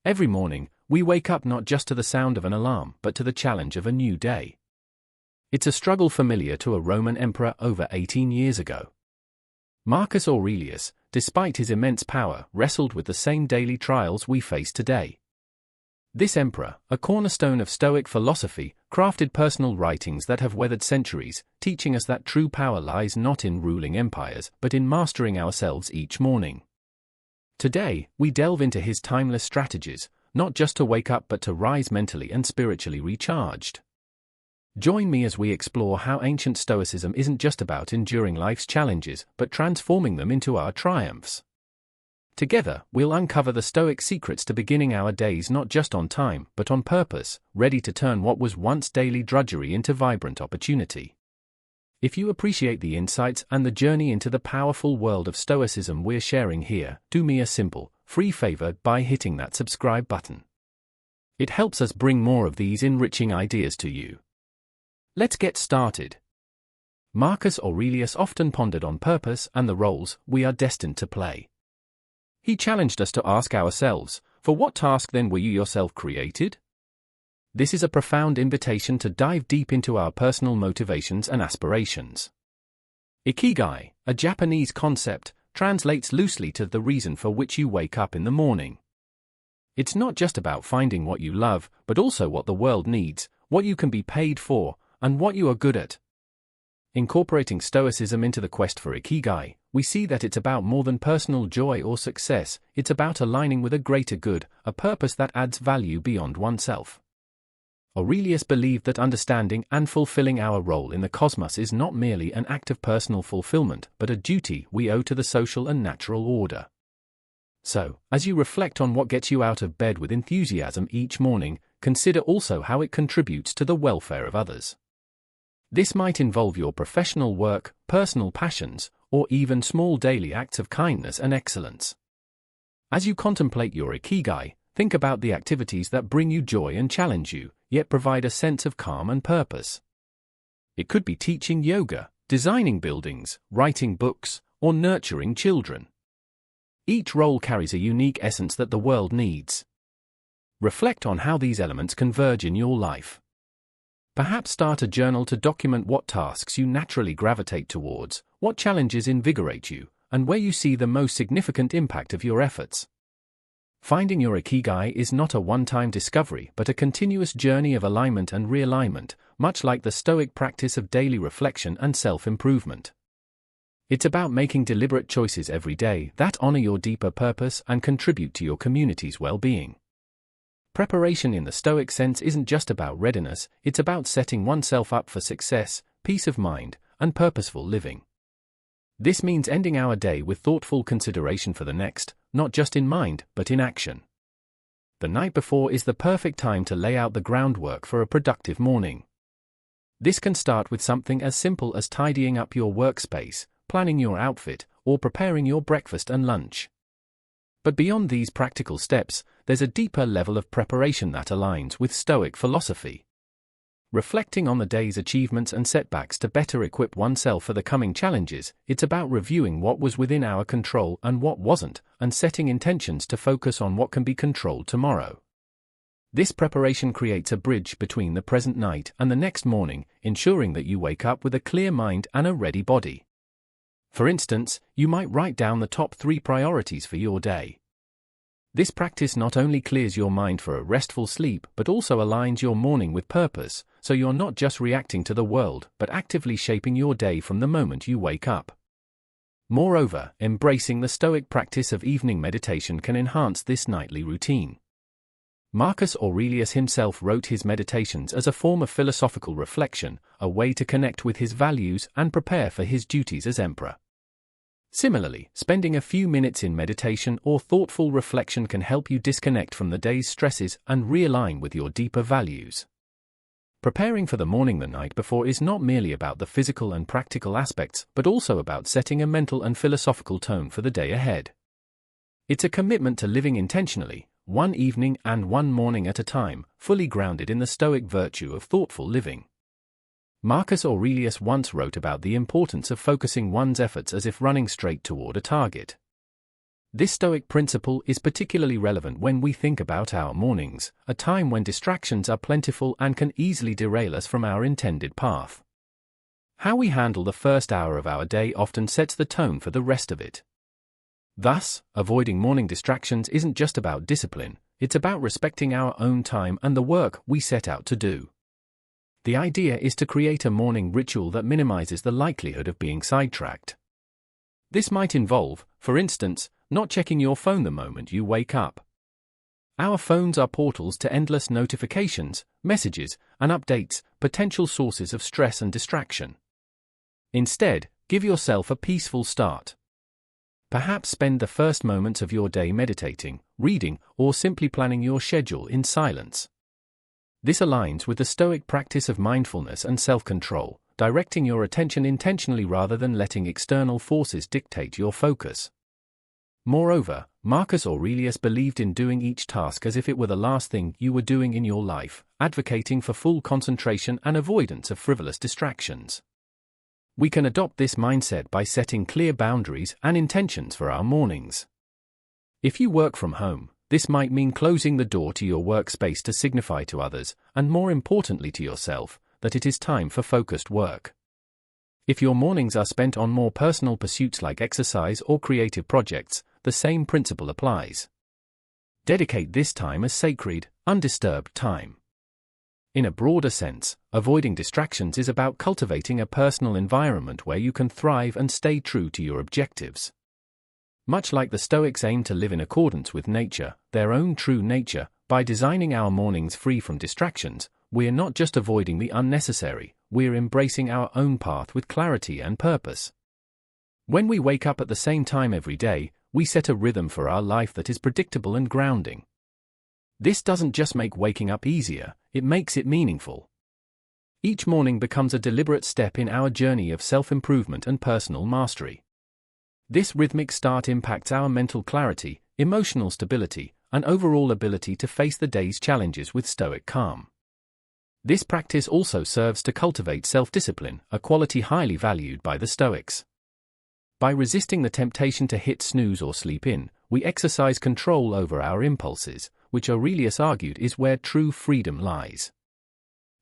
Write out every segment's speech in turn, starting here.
Every morning, we wake up not just to the sound of an alarm but to the challenge of a new day. It's a struggle familiar to a Roman emperor over 18 years ago. Marcus Aurelius, despite his immense power, wrestled with the same daily trials we face today. This emperor, a cornerstone of Stoic philosophy, crafted personal writings that have weathered centuries, teaching us that true power lies not in ruling empires but in mastering ourselves each morning. Today, we delve into his timeless strategies, not just to wake up but to rise mentally and spiritually recharged. Join me as we explore how ancient Stoicism isn't just about enduring life's challenges but transforming them into our triumphs. Together, we'll uncover the Stoic secrets to beginning our days not just on time but on purpose, ready to turn what was once daily drudgery into vibrant opportunity. If you appreciate the insights and the journey into the powerful world of Stoicism we're sharing here, do me a simple, free favor by hitting that subscribe button. It helps us bring more of these enriching ideas to you. Let's get started. Marcus Aurelius often pondered on purpose and the roles we are destined to play. He challenged us to ask ourselves, for what task then were you yourself created? This is a profound invitation to dive deep into our personal motivations and aspirations. Ikigai, a Japanese concept, translates loosely to the reason for which you wake up in the morning. It's not just about finding what you love, but also what the world needs, what you can be paid for, and what you are good at. Incorporating Stoicism into the quest for Ikigai, we see that it's about more than personal joy or success, it's about aligning with a greater good, a purpose that adds value beyond oneself. Aurelius believed that understanding and fulfilling our role in the cosmos is not merely an act of personal fulfillment but a duty we owe to the social and natural order. So, as you reflect on what gets you out of bed with enthusiasm each morning, consider also how it contributes to the welfare of others. This might involve your professional work, personal passions, or even small daily acts of kindness and excellence. As you contemplate your Ikigai, think about the activities that bring you joy and challenge you, yet provide a sense of calm and purpose. It could be teaching yoga, designing buildings, writing books, or nurturing children. Each role carries a unique essence that the world needs. Reflect on how these elements converge in your life. Perhaps start a journal to document what tasks you naturally gravitate towards, what challenges invigorate you, and where you see the most significant impact of your efforts. Finding your Ikigai is not a one-time discovery but a continuous journey of alignment and realignment, much like the Stoic practice of daily reflection and self-improvement. It's about making deliberate choices every day that honor your deeper purpose and contribute to your community's well-being. Preparation in the Stoic sense isn't just about readiness, it's about setting oneself up for success, peace of mind, and purposeful living. This means ending our day with thoughtful consideration for the next, not just in mind, but in action. The night before is the perfect time to lay out the groundwork for a productive morning. This can start with something as simple as tidying up your workspace, planning your outfit, or preparing your breakfast and lunch. But beyond these practical steps, there's a deeper level of preparation that aligns with Stoic philosophy. Reflecting on the day's achievements and setbacks to better equip oneself for the coming challenges, it's about reviewing what was within our control and what wasn't, and setting intentions to focus on what can be controlled tomorrow. This preparation creates a bridge between the present night and the next morning, ensuring that you wake up with a clear mind and a ready body. For instance, you might write down the top 3 priorities for your day. This practice not only clears your mind for a restful sleep but also aligns your morning with purpose, so you're not just reacting to the world but actively shaping your day from the moment you wake up. Moreover, embracing the Stoic practice of evening meditation can enhance this nightly routine. Marcus Aurelius himself wrote his meditations as a form of philosophical reflection, a way to connect with his values and prepare for his duties as emperor. Similarly, spending a few minutes in meditation or thoughtful reflection can help you disconnect from the day's stresses and realign with your deeper values. Preparing for the morning the night before is not merely about the physical and practical aspects but also about setting a mental and philosophical tone for the day ahead. It's a commitment to living intentionally, one evening and one morning at a time, fully grounded in the Stoic virtue of thoughtful living. Marcus Aurelius once wrote about the importance of focusing one's efforts as if running straight toward a target. This Stoic principle is particularly relevant when we think about our mornings, a time when distractions are plentiful and can easily derail us from our intended path. How we handle the first hour of our day often sets the tone for the rest of it. Thus, avoiding morning distractions isn't just about discipline, it's about respecting our own time and the work we set out to do. The idea is to create a morning ritual that minimizes the likelihood of being sidetracked. This might involve, for instance, not checking your phone the moment you wake up. Our phones are portals to endless notifications, messages, and updates, potential sources of stress and distraction. Instead, give yourself a peaceful start. Perhaps spend the first moments of your day meditating, reading, or simply planning your schedule in silence. This aligns with the Stoic practice of mindfulness and self-control, directing your attention intentionally rather than letting external forces dictate your focus. Moreover, Marcus Aurelius believed in doing each task as if it were the last thing you were doing in your life, advocating for full concentration and avoidance of frivolous distractions. We can adopt this mindset by setting clear boundaries and intentions for our mornings. If you work from home, this might mean closing the door to your workspace to signify to others, and more importantly to yourself, that it is time for focused work. If your mornings are spent on more personal pursuits like exercise or creative projects, the same principle applies. Dedicate this time as sacred, undisturbed time. In a broader sense, avoiding distractions is about cultivating a personal environment where you can thrive and stay true to your objectives. Much like the Stoics aim to live in accordance with nature, their own true nature, by designing our mornings free from distractions, we're not just avoiding the unnecessary, we're embracing our own path with clarity and purpose. When we wake up at the same time every day, we set a rhythm for our life that is predictable and grounding. This doesn't just make waking up easier, it makes it meaningful. Each morning becomes a deliberate step in our journey of self-improvement and personal mastery. This rhythmic start impacts our mental clarity, emotional stability, and overall ability to face the day's challenges with stoic calm. This practice also serves to cultivate self-discipline, a quality highly valued by the Stoics. By resisting the temptation to hit snooze or sleep in, we exercise control over our impulses, which Aurelius argued is where true freedom lies.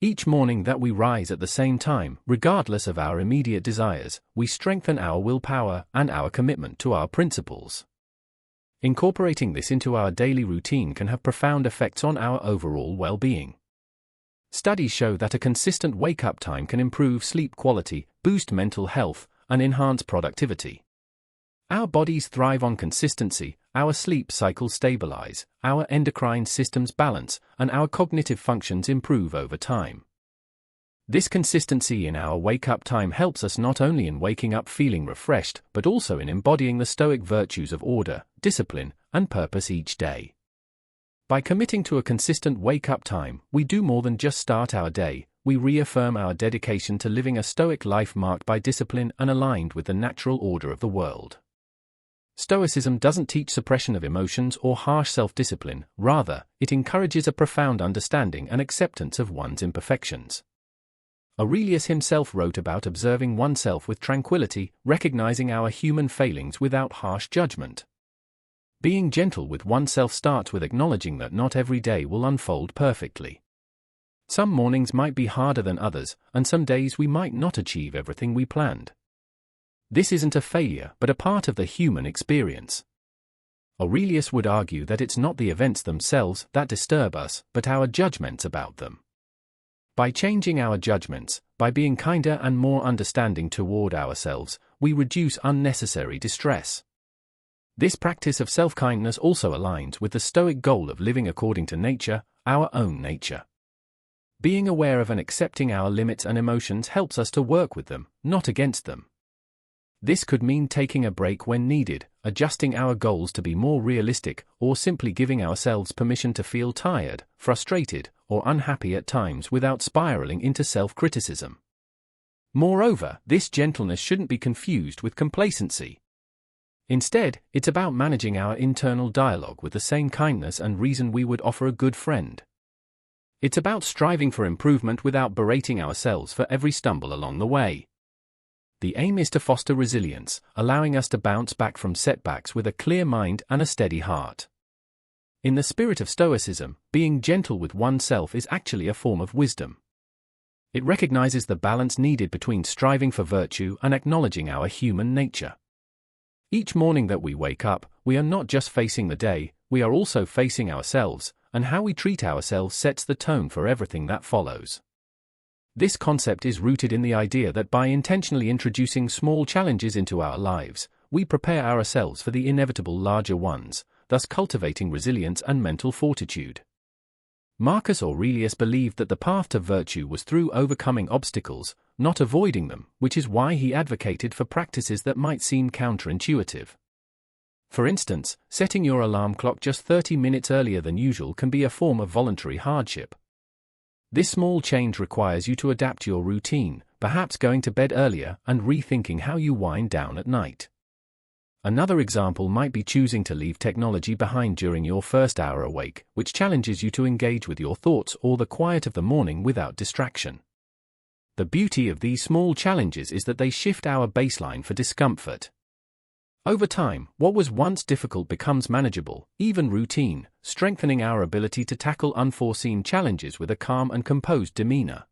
Each morning that we rise at the same time, regardless of our immediate desires, we strengthen our willpower and our commitment to our principles. Incorporating this into our daily routine can have profound effects on our overall well-being. Studies show that a consistent wake-up time can improve sleep quality, boost mental health, and enhance productivity. Our bodies thrive on consistency, our sleep cycles stabilize, our endocrine systems balance, and our cognitive functions improve over time. This consistency in our wake-up time helps us not only in waking up feeling refreshed, but also in embodying the Stoic virtues of order, discipline, and purpose each day. By committing to a consistent wake-up time, we do more than just start our day, we reaffirm our dedication to living a Stoic life marked by discipline and aligned with the natural order of the world. Stoicism doesn't teach suppression of emotions or harsh self-discipline, rather, it encourages a profound understanding and acceptance of one's imperfections. Aurelius himself wrote about observing oneself with tranquility, recognizing our human failings without harsh judgment. Being gentle with oneself starts with acknowledging that not every day will unfold perfectly. Some mornings might be harder than others, and some days we might not achieve everything we planned. This isn't a failure, but a part of the human experience. Aurelius would argue that it's not the events themselves that disturb us, but our judgments about them. By changing our judgments, by being kinder and more understanding toward ourselves, we reduce unnecessary distress. This practice of self-kindness also aligns with the Stoic goal of living according to nature, our own nature. Being aware of and accepting our limits and emotions helps us to work with them, not against them. This could mean taking a break when needed, adjusting our goals to be more realistic, or simply giving ourselves permission to feel tired, frustrated, or unhappy at times without spiraling into self-criticism. Moreover, this gentleness shouldn't be confused with complacency. Instead, it's about managing our internal dialogue with the same kindness and reason we would offer a good friend. It's about striving for improvement without berating ourselves for every stumble along the way. The aim is to foster resilience, allowing us to bounce back from setbacks with a clear mind and a steady heart. In the spirit of Stoicism, being gentle with oneself is actually a form of wisdom. It recognizes the balance needed between striving for virtue and acknowledging our human nature. Each morning that we wake up, we are not just facing the day, we are also facing ourselves, and how we treat ourselves sets the tone for everything that follows. This concept is rooted in the idea that by intentionally introducing small challenges into our lives, we prepare ourselves for the inevitable larger ones, thus cultivating resilience and mental fortitude. Marcus Aurelius believed that the path to virtue was through overcoming obstacles, not avoiding them, which is why he advocated for practices that might seem counterintuitive. For instance, setting your alarm clock just 30 minutes earlier than usual can be a form of voluntary hardship. This small change requires you to adapt your routine, perhaps going to bed earlier and rethinking how you wind down at night. Another example might be choosing to leave technology behind during your first hour awake, which challenges you to engage with your thoughts or the quiet of the morning without distraction. The beauty of these small challenges is that they shift our baseline for discomfort. Over time, what was once difficult becomes manageable, even routine, strengthening our ability to tackle unforeseen challenges with a calm and composed demeanor.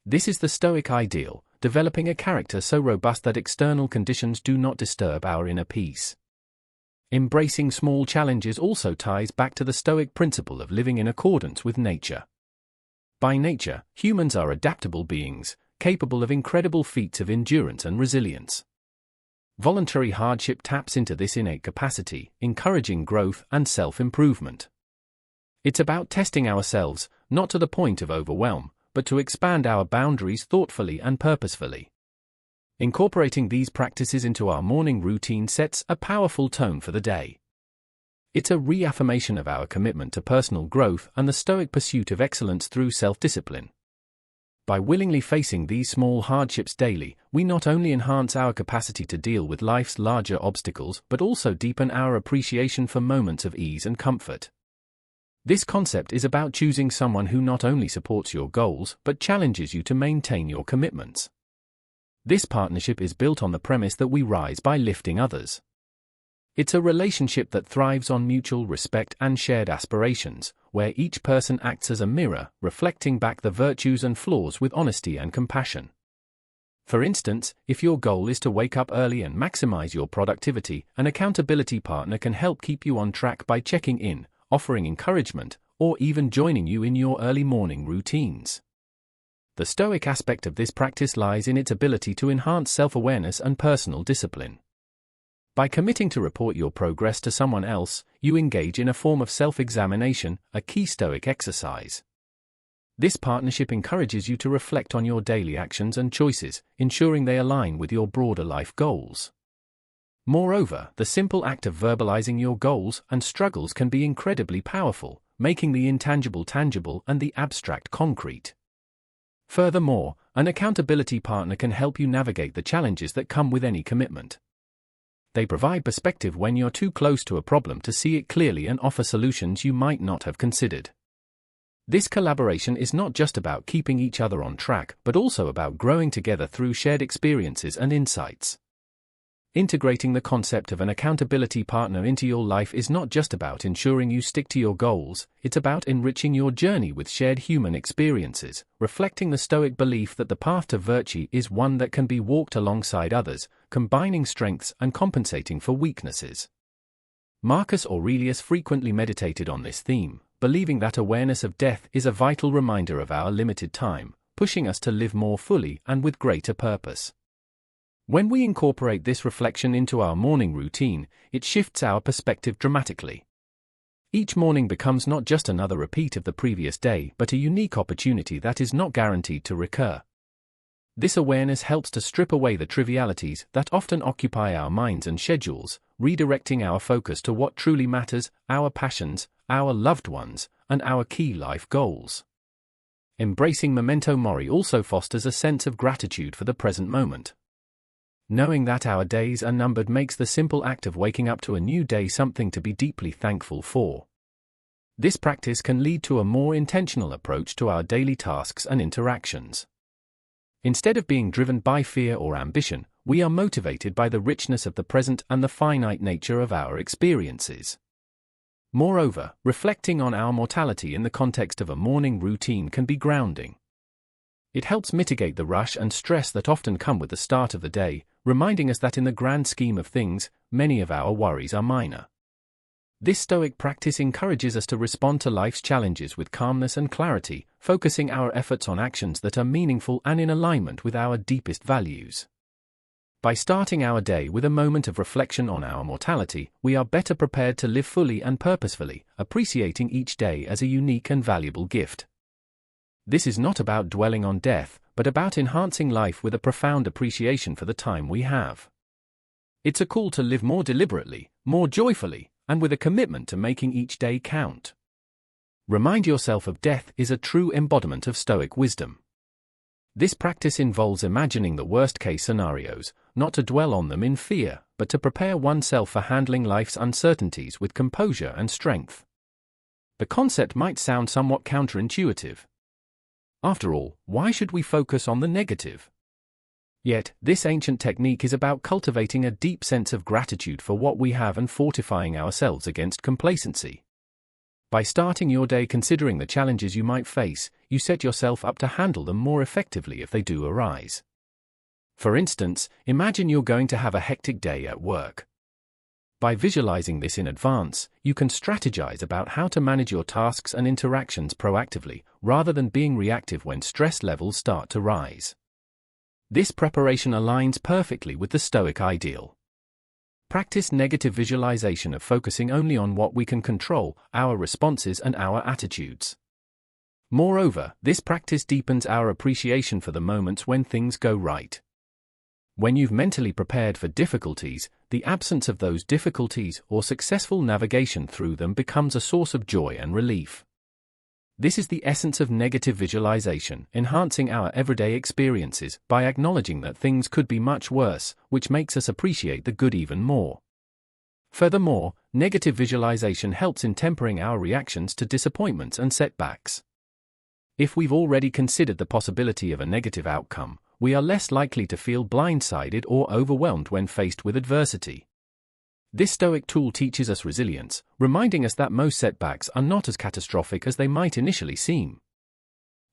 This is the Stoic ideal, developing a character so robust that external conditions do not disturb our inner peace. Embracing small challenges also ties back to the Stoic principle of living in accordance with nature. By nature, humans are adaptable beings, capable of incredible feats of endurance and resilience. Voluntary hardship taps into this innate capacity, encouraging growth and self-improvement. It's about testing ourselves, not to the point of overwhelm, but to expand our boundaries thoughtfully and purposefully. Incorporating these practices into our morning routine sets a powerful tone for the day. It's a reaffirmation of our commitment to personal growth and the Stoic pursuit of excellence through self-discipline. By willingly facing these small hardships daily, we not only enhance our capacity to deal with life's larger obstacles but also deepen our appreciation for moments of ease and comfort. This concept is about choosing someone who not only supports your goals but challenges you to maintain your commitments. This partnership is built on the premise that we rise by lifting others. It's a relationship that thrives on mutual respect and shared aspirations, where each person acts as a mirror, reflecting back the virtues and flaws with honesty and compassion. For instance, if your goal is to wake up early and maximize your productivity, an accountability partner can help keep you on track by checking in, offering encouragement, or even joining you in your early morning routines. The Stoic aspect of this practice lies in its ability to enhance self-awareness and personal discipline. By committing to report your progress to someone else, you engage in a form of self-examination, a key Stoic exercise. This partnership encourages you to reflect on your daily actions and choices, ensuring they align with your broader life goals. Moreover, the simple act of verbalizing your goals and struggles can be incredibly powerful, making the intangible tangible and the abstract concrete. Furthermore, an accountability partner can help you navigate the challenges that come with any commitment. They provide perspective when you're too close to a problem to see it clearly and offer solutions you might not have considered. This collaboration is not just about keeping each other on track, but also about growing together through shared experiences and insights. Integrating the concept of an accountability partner into your life is not just about ensuring you stick to your goals, it's about enriching your journey with shared human experiences, reflecting the Stoic belief that the path to virtue is one that can be walked alongside others, combining strengths and compensating for weaknesses. Marcus Aurelius frequently meditated on this theme, believing that awareness of death is a vital reminder of our limited time, pushing us to live more fully and with greater purpose. When we incorporate this reflection into our morning routine, it shifts our perspective dramatically. Each morning becomes not just another repeat of the previous day, but a unique opportunity that is not guaranteed to recur. This awareness helps to strip away the trivialities that often occupy our minds and schedules, redirecting our focus to what truly matters, our passions, our loved ones, and our key life goals. Embracing memento mori also fosters a sense of gratitude for the present moment. Knowing that our days are numbered makes the simple act of waking up to a new day something to be deeply thankful for. This practice can lead to a more intentional approach to our daily tasks and interactions. Instead of being driven by fear or ambition, we are motivated by the richness of the present and the finite nature of our experiences. Moreover, reflecting on our mortality in the context of a morning routine can be grounding. It helps mitigate the rush and stress that often come with the start of the day, reminding us that in the grand scheme of things, many of our worries are minor. This Stoic practice encourages us to respond to life's challenges with calmness and clarity, focusing our efforts on actions that are meaningful and in alignment with our deepest values. By starting our day with a moment of reflection on our mortality, we are better prepared to live fully and purposefully, appreciating each day as a unique and valuable gift. This is not about dwelling on death, but about enhancing life with a profound appreciation for the time we have. It's a call to live more deliberately, more joyfully, and with a commitment to making each day count. Remind yourself of death is a true embodiment of Stoic wisdom. This practice involves imagining the worst-case scenarios, not to dwell on them in fear, but to prepare oneself for handling life's uncertainties with composure and strength. The concept might sound somewhat counterintuitive. After all, why should we focus on the negative? Yet, this ancient technique is about cultivating a deep sense of gratitude for what we have and fortifying ourselves against complacency. By starting your day considering the challenges you might face, you set yourself up to handle them more effectively if they do arise. For instance, imagine you're going to have a hectic day at work. By visualizing this in advance, you can strategize about how to manage your tasks and interactions proactively, rather than being reactive when stress levels start to rise. This preparation aligns perfectly with the Stoic ideal. Practice negative visualization of focusing only on what we can control, our responses and our attitudes. Moreover, this practice deepens our appreciation for the moments when things go right. When you've mentally prepared for difficulties, the absence of those difficulties or successful navigation through them becomes a source of joy and relief. This is the essence of negative visualization, enhancing our everyday experiences by acknowledging that things could be much worse, which makes us appreciate the good even more. Furthermore, negative visualization helps in tempering our reactions to disappointments and setbacks. If we've already considered the possibility of a negative outcome, we are less likely to feel blindsided or overwhelmed when faced with adversity. This Stoic tool teaches us resilience, reminding us that most setbacks are not as catastrophic as they might initially seem.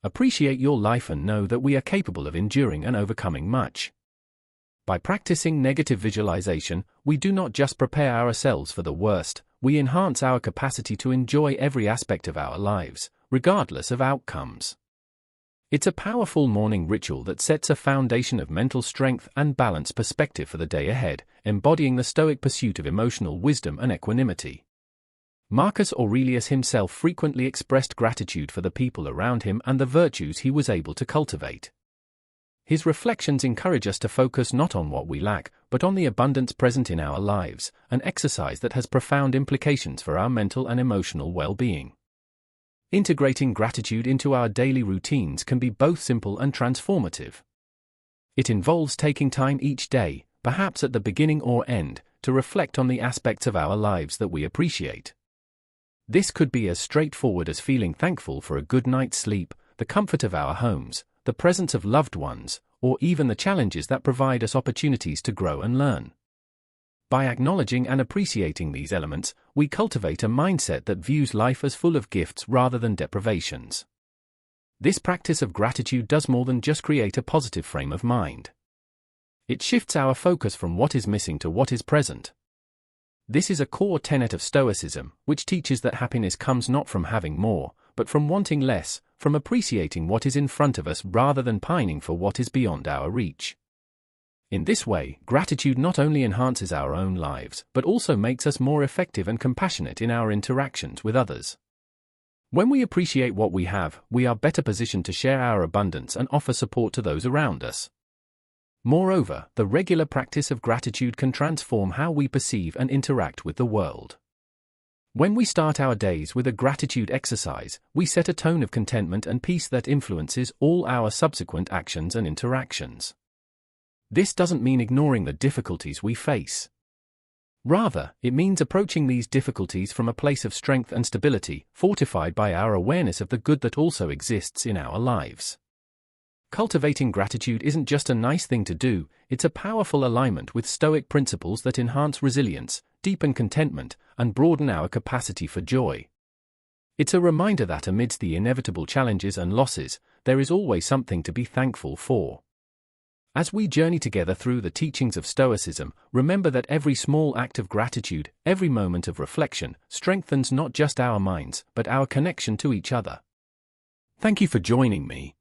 Appreciate your life and know that we are capable of enduring and overcoming much. By practicing negative visualization, we do not just prepare ourselves for the worst, we enhance our capacity to enjoy every aspect of our lives, regardless of outcomes. It's a powerful morning ritual that sets a foundation of mental strength and balanced perspective for the day ahead, embodying the Stoic pursuit of emotional wisdom and equanimity. Marcus Aurelius himself frequently expressed gratitude for the people around him and the virtues he was able to cultivate. His reflections encourage us to focus not on what we lack, but on the abundance present in our lives, an exercise that has profound implications for our mental and emotional well-being. Integrating gratitude into our daily routines can be both simple and transformative. It involves taking time each day, perhaps at the beginning or end, to reflect on the aspects of our lives that we appreciate. This could be as straightforward as feeling thankful for a good night's sleep, the comfort of our homes, the presence of loved ones, or even the challenges that provide us opportunities to grow and learn. By acknowledging and appreciating these elements, we cultivate a mindset that views life as full of gifts rather than deprivations. This practice of gratitude does more than just create a positive frame of mind. It shifts our focus from what is missing to what is present. This is a core tenet of Stoicism, which teaches that happiness comes not from having more, but from wanting less, from appreciating what is in front of us rather than pining for what is beyond our reach. In this way, gratitude not only enhances our own lives, but also makes us more effective and compassionate in our interactions with others. When we appreciate what we have, we are better positioned to share our abundance and offer support to those around us. Moreover, the regular practice of gratitude can transform how we perceive and interact with the world. When we start our days with a gratitude exercise, we set a tone of contentment and peace that influences all our subsequent actions and interactions. This doesn't mean ignoring the difficulties we face. Rather, it means approaching these difficulties from a place of strength and stability, fortified by our awareness of the good that also exists in our lives. Cultivating gratitude isn't just a nice thing to do, it's a powerful alignment with Stoic principles that enhance resilience, deepen contentment, and broaden our capacity for joy. It's a reminder that amidst the inevitable challenges and losses, there is always something to be thankful for. As we journey together through the teachings of Stoicism, remember that every small act of gratitude, every moment of reflection, strengthens not just our minds, but our connection to each other. Thank you for joining me.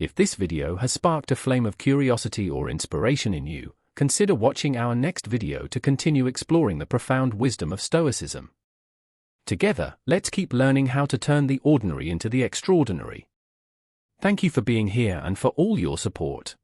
If this video has sparked a flame of curiosity or inspiration in you, consider watching our next video to continue exploring the profound wisdom of Stoicism. Together, let's keep learning how to turn the ordinary into the extraordinary. Thank you for being here and for all your support.